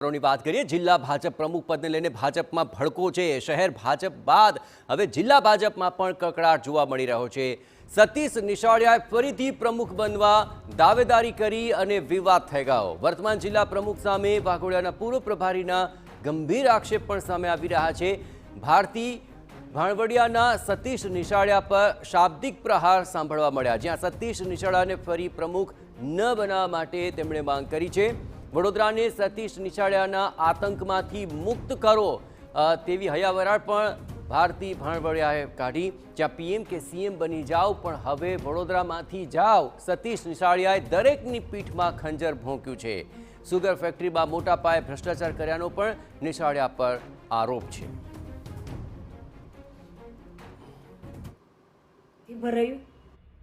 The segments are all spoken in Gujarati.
ની વાત કરીએ જિલ્લા ભાજપ પ્રમુખ પદને લઈને ભાજપમાં ભડકો છે। શહેર ભાજપ બાદ હવે જિલ્લા ભાજપમાં પણ કકળાટ જોવા મળી રહ્યો છે। સતીશ નિશાળિયાએ ફરીથી પ્રમુખ બનવા દાવેદારી કરી અને વિવાદ થઈ ગયો। વર્તમાન જિલ્લા પ્રમુખ સામે વાઘોડિયાના પૂર્વ પ્રભારીના ગંભીર આક્ષેપ પણ સામે આવી રહ્યા છે। ભારતી ભાણવડિયાના સતીશ નિશાળિયા પર શાબ્દિક પ્રહાર સાંભળવા મળ્યા, જ્યાં સતીશ નિશાળિયાને ફરી પ્રમુખ ન બનાવવા માટે તેમણે માંગ કરી છે। વડોદરાને સતીશ નિશાળિયાના આતંકમાંથી મુક્ત કરો તેવી હૈયાવરાળ પણ ભારતી ભાણવડિયાએ કાઢી, જ્યાં પીએમ કે સીએમ બની જાઓ પણ હવે વડોદરામાંથી જાઓ। સતીશ નિશાળિયાએ દરેકની પીઠમાં ખંજર ભોંક્યું છે। સુગર ફેક્ટરીમાં મોટા પાયે ભ્રષ્ટાચાર કર્યાનો પણ નિશાળિયા પર આરોપ છે।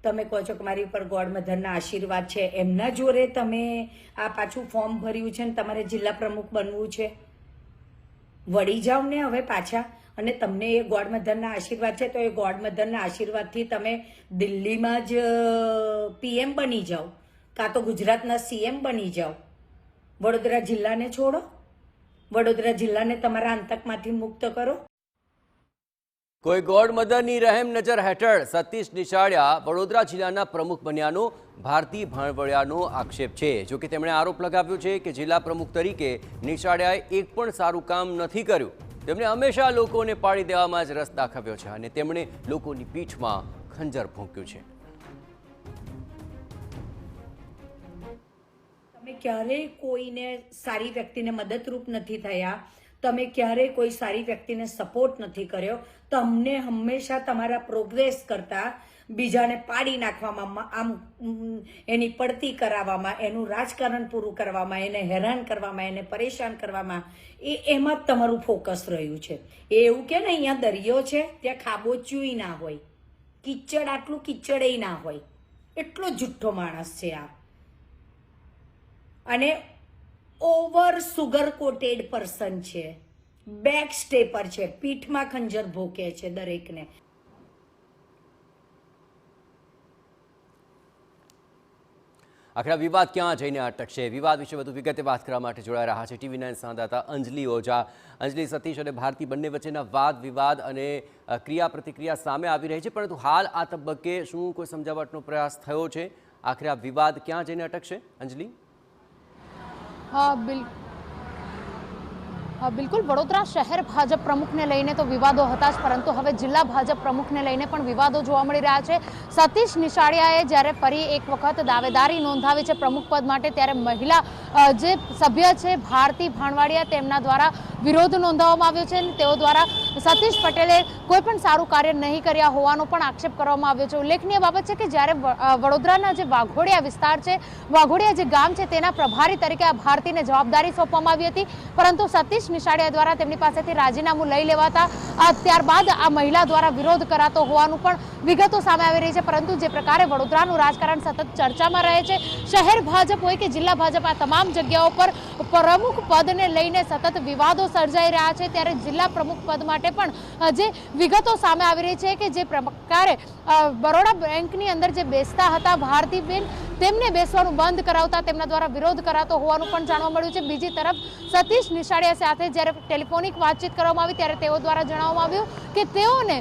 તમે કહો છો કે મારી ઉપર ગોડ મધરના આશીર્વાદ છે, એમના જોરે તમે આ પાછું ફોર્મ ભર્યું છે ને તમારે જિલ્લા પ્રમુખ બનવું છે। વળી જાઓ ને હવે પાછા, અને તમને એ ગોડ મધરના આશીર્વાદ છે તો એ ગોડ મધરના આશીર્વાદથી તમે દિલ્હીમાં જ પીએમ બની જાઓ, કાં તો ગુજરાતના સીએમ બની જાઓ। વડોદરા જિલ્લાને છોડો, વડોદરા જિલ્લાને તમારા આતંકમાંથી મુક્ત કરો। કોઈ ગોડ મધરની રહેમ નજર હેઠળ સતીશ નિશાળિયા વડોદરા જિલ્લાના પ્રમુખ બન્યાનો ભારતી ભાણવડિયાનો આક્ષેપ છે। જોકે તેમણે આરોપ લગાવ્યો છે કે જિલ્લા પ્રમુખ તરીકે નિશાળિયાએ એક પણ સારું કામ નથી કર્યું। તેમણે હંમેશા લોકોને પાડી દેવામાં જ રસ દાખવ્યો છે અને તેમણે લોકોની પીઠમાં ખંજર ભોંક્યું છે। તમે ક્યારેય કોઈને સારી વ્યક્તિને મદદરૂપ નથી થયા, તમે ક્યારેય કોઈ સારી વ્યક્તિને સપોર્ટ નથી કર્યો। તમને હંમેશા તમારા પ્રોગ્રેસ કરતા બીજાને પાડી નાખવામાં, આમ એની પડતી કરાવવામાં, એનું રાજકારણ પૂરું કરવામાં, એને હેરાન કરવામાં, એને પરેશાન કરવામાં, એમાં જ તમારું ફોકસ રહ્યું છે। એ એવું કે ને અહીંયા દરિયો છે ત્યાં ખાબોચિયું ના હોય, કિચડ આટલું કિચડે ના હોય, એટલો જુઠ્ઠો માણસ છે આ। અને ઓવર સુગર કોટેડ પર્સન છે, બેક સ્ટેપર છે, પીઠમાં ખંજર ભોકે છે દરેકને। આખરે આ વિવાદ ક્યાં જઈને અટકશે? વિવાદ વિશે વધુ વિગતે વાત કરવા માટે જોડાઈ રહ્યા છે TV9 સંવાદદાતા અંજલિ ઓઝા। અંજલિ, સતીશ અને ભારતી બંને વચ્ચેના વાદ વિવાદ અને ક્રિયા પ્રતિક્રિયા સામે આવી રહી છે, પરંતુ હાલ આ તબક્કે શું કોઈ સમજાવટનો પ્રયાસ થયો છે? આખરે આ વિવાદ ક્યાં જઈને અટકશે અંજલિ? બિલકુલ, વડોદરા શહેર ભાજપ પ્રમુખને લઈને તો વિવાદો હતા જ, પરંતુ હવે જિલ્લા ભાજપ પ્રમુખને લઈને પણ વિવાદો જોવા મળી રહ્યા છે। સતીશ નિશાળિયાએ જ્યારે ફરી એક વખત દાવેદારી નોંધાવી છે પ્રમુખ પદ માટે, ત્યારે મહિલા જે સભ્ય છે ભારતી ભાણવડિયા, તેમના દ્વારા વિરોધ નોંધાવવામાં આવ્યો છે અને તેઓ દ્વારા સતીશ પટેલે કોઈ પણ સારું કાર્ય નહીં કર્યા હોવાનો પણ આક્ષેપ કરવામાં આવ્યો છે। ઉલ્લેખનીય બાબત છે કે જ્યારે વડોદરાના જે વાઘોડિયા વિસ્તાર છે, વાઘોડિયા જે ગામ છે, તેના પ્રભારી તરીકે આ ભારતીને જવાબદારી સોંપવામાં આવી હતી, પરંતુ સતીશ નિશાળિયા દ્વારા તેમની પાસેથી રાજીનામું લઈ લેવાતા ત્યારબાદ આ મહિલા દ્વારા વિરોધ કરાતો હોવાનું પણ વિગતો સામે આવી રહી છે। પરંતુ જે પ્રકારે વડોદરાનું રાજકારણ સતત ચર્ચામાં રહે છે, શહેર ભાજપ હોય કે જિલ્લા ભાજપ, આ તમામ જગ્યાઓ પર પ્રમુખ પદને લઈને સતત વિવાદો સર્જાઈ રહ્યા છે, ત્યારે જિલ્લા પ્રમુખ પદ માટે પણ જે વિગતો સામે આવી રહી છે કે જે પ્રકારે બરોડા બેંકની અંદર જે બેસતા હતા ભારતીબેન, તેમને બેસવાનું બંધ કરાવતા તેમના દ્વારા વિરોધ કરાતો હોવાનું પણ જાણવા મળ્યું છે। બીજી તરફ સતીશ નિશાળિયા સાથે જ્યારે ટેલિફોનિક વાતચીત કરવામાં આવી ત્યારે તેઓ દ્વારા જણાવવામાં આવ્યું કે તેઓને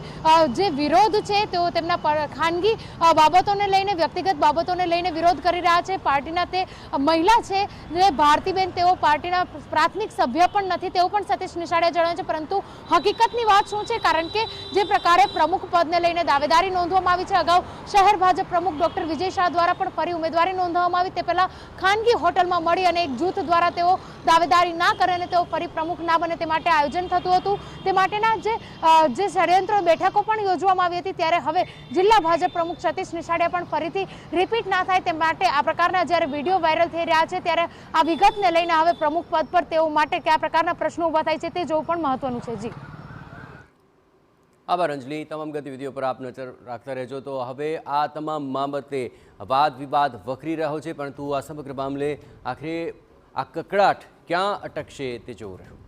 જે વિરોધ છે તેઓ તેમના ખાનગી બાબતોને લઈને, વ્યક્તિગત બાબતોને લઈને વિરોધ કરી રહ્યા છે। પાર્ટીના તે મહિલા છે જે ભારતીબેન, તેઓ પાર્ટીના પ્રાથમિક સભ્ય પણ નથી તેવું પણ સતીશ નિશાળિયા જણાવે છે, પરંતુ હકીકતની વાત શું છે? કારણ કે જે પ્રકારે પ્રમુખ પદને લઈને દાવેદારી નોંધવામાં આવી છે, અગાઉ શહેર ભાજપ પ્રમુખ ડોક્ટર વિજય શાહ દ્વારા પણ ફરી ઉમેદવારી નોંધવામાં આવી, તે પહેલા ખાનગી હોટલમાં મળી અને એક જૂથ દ્વારા તેઓ દાવેદારી ના કરે અને તેઓ ફરી પ્રમુખ ના બને તે માટે આયોજન થતું હતું। તે માટેના જે ષડયંત્ર બેઠકો પણ યોજવામાં આવી હતી, ત્યારે હવે જિલ્લા ભાજપ પ્રમુખ સતીશ નિશાળિયા પણ ફરીથી રિપીટ ના થાય તે માટે આ પ્રકારના જ્યારે વિડીયો વાયરલ થઈ રહ્યા છે, ત્યારે આ વિગતને લઈને હવે પ્રમુખ પદ પર તેઓ માટે કયા પ્રકારના પ્રશ્નો ઉભા થાય છે તે જોવું પણ મહત્વનું છે। જી આભાર અંજલિ, તમામ ગતિવિધિઓ પર આપ નજર રાખતા રહેજો। તો હવે આ તમામ બાબતે વાદ વિવાદ વકરી રહ્યો છે, પરંતુ આ સમગ્ર મામલે આખરે આ કકળાટ ક્યાં અટકશે તે જોવું રહ્યું।